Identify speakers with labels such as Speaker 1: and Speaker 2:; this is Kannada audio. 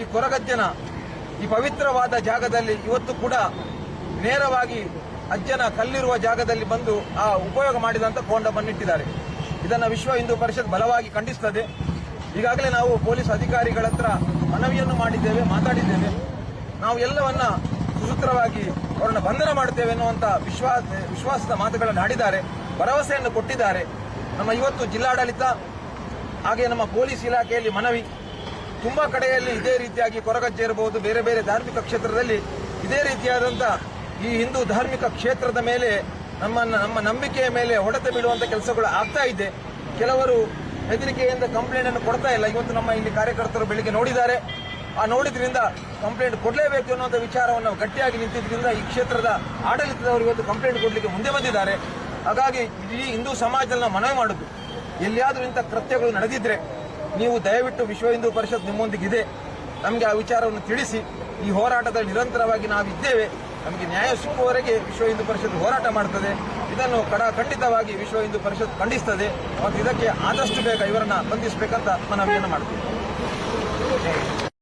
Speaker 1: ಈ ಕೊರಗಜ್ಜನ ಈ ಪವಿತ್ರವಾದ ಜಾಗದಲ್ಲಿ ಇವತ್ತು ಕೂಡ ನೇರವಾಗಿ ಅಜ್ಜನ ಕಲ್ಲಿರುವ ಜಾಗದಲ್ಲಿ ಬಂದು ಆ ಉಪಯೋಗ ಮಾಡಿದಂತ ಕೊಂಡವನ್ನಿಟ್ಟಿದ್ದಾರೆ. ಇದನ್ನು ವಿಶ್ವ ಹಿಂದೂ ಪರಿಷತ್ ಬಲವಾಗಿ ಖಂಡಿಸುತ್ತದೆ. ಈಗಾಗಲೇ ನಾವು ಪೊಲೀಸ್ ಅಧಿಕಾರಿಗಳ ಹತ್ರ ಮನವಿಯನ್ನು ಮಾಡಿದ್ದೇವೆ, ಮಾತಾಡಿದ್ದೇವೆ. ನಾವು ಎಲ್ಲವನ್ನ ಸುಸೂತ್ರವಾಗಿ ಅವರನ್ನು ಬಂಧನ ಮಾಡುತ್ತೇವೆ ಎನ್ನುವಂತ ವಿಶ್ವಾಸದ ಮಾತುಗಳನ್ನು ಆಡಿದ್ದಾರೆ, ಭರವಸೆಯನ್ನು ಕೊಟ್ಟಿದ್ದಾರೆ. ನಮ್ಮ ಇವತ್ತು ಜಿಲ್ಲಾಡಳಿತ ಹಾಗೆ ನಮ್ಮ ಪೊಲೀಸ್ ಇಲಾಖೆಯಲ್ಲಿ ಮನವಿ, ತುಂಬಾ ಕಡೆಯಲ್ಲಿ ಇದೇ ರೀತಿಯಾಗಿ ಕೊರಗಜ್ಜೆ ಇರಬಹುದು, ಬೇರೆ ಬೇರೆ ಧಾರ್ಮಿಕ ಕ್ಷೇತ್ರದಲ್ಲಿ ಇದೇ ರೀತಿಯಾದಂಥ ಈ ಹಿಂದೂ ಧಾರ್ಮಿಕ ಕ್ಷೇತ್ರದ ಮೇಲೆ ನಮ್ಮ ನಂಬಿಕೆಯ ಮೇಲೆ ಹೊಡೆತ ಬೀಳುವಂತ ಕೆಲಸಗಳು ಆಗ್ತಾ ಇದೆ. ಕೆಲವರು ಹೆದರಿಕೆಯಿಂದ ಕಂಪ್ಲೇಂಟ್ ಅನ್ನು ಕೊಡ್ತಾ ಇಲ್ಲ. ಇವತ್ತು ನಮ್ಮ ಇಲ್ಲಿ ಕಾರ್ಯಕರ್ತರು ಬೆಳಿಗ್ಗೆ ನೋಡಿದ್ದಾರೆ. ಆ ನೋಡಿದ್ರಿಂದ ಕಂಪ್ಲೇಂಟ್ ಕೊಡಲೇಬೇಕು ಅನ್ನುವಂಥ ವಿಚಾರವನ್ನು ಗಟ್ಟಿಯಾಗಿ ನಿಂತಿದ್ರಿಂದ ಈ ಕ್ಷೇತ್ರದ ಆಡಳಿತದವರು ಇವತ್ತು ಕಂಪ್ಲೇಂಟ್ ಕೊಡಲಿಕ್ಕೆ ಮುಂದೆ ಬಂದಿದ್ದಾರೆ. ಹಾಗಾಗಿ ಇಡೀ ಹಿಂದೂ ಸಮಾಜದಲ್ಲಿ ನಾವು ಮನವಿ ಮಾಡುದು, ಎಲ್ಲಿಯಾದರೂ ಇಂಥ ಕೃತ್ಯಗಳು ನಡೆದಿದ್ರೆ ನೀವು ದಯವಿಟ್ಟು ವಿಶ್ವ ಹಿಂದೂ ಪರಿಷತ್ ನಿಮ್ಮೊಂದಿಗಿದೆ, ನಮಗೆ ಆ ವಿಚಾರವನ್ನು ತಿಳಿಸಿ. ಈ ಹೋರಾಟದಲ್ಲಿ ನಿರಂತರವಾಗಿ ನಾವಿದ್ದೇವೆ. ನಮಗೆ ನ್ಯಾಯ ಸಿಕ್ಕುವವರೆಗೆ ವಿಶ್ವ ಹಿಂದೂ ಪರಿಷತ್ ಹೋರಾಟ ಮಾಡುತ್ತದೆ. ಇದನ್ನು ಖಂಡಿತವಾಗಿ ವಿಶ್ವ ಹಿಂದೂ ಪರಿಷತ್ ಖಂಡಿಸುತ್ತದೆ ಮತ್ತು ಇದಕ್ಕೆ ಆದಷ್ಟು ಬೇಗ ಇವರನ್ನ ಬಂಧಿಸಬೇಕಂತ ಮನವಿಯನ್ನು ಮಾಡುತ್ತೇವೆ.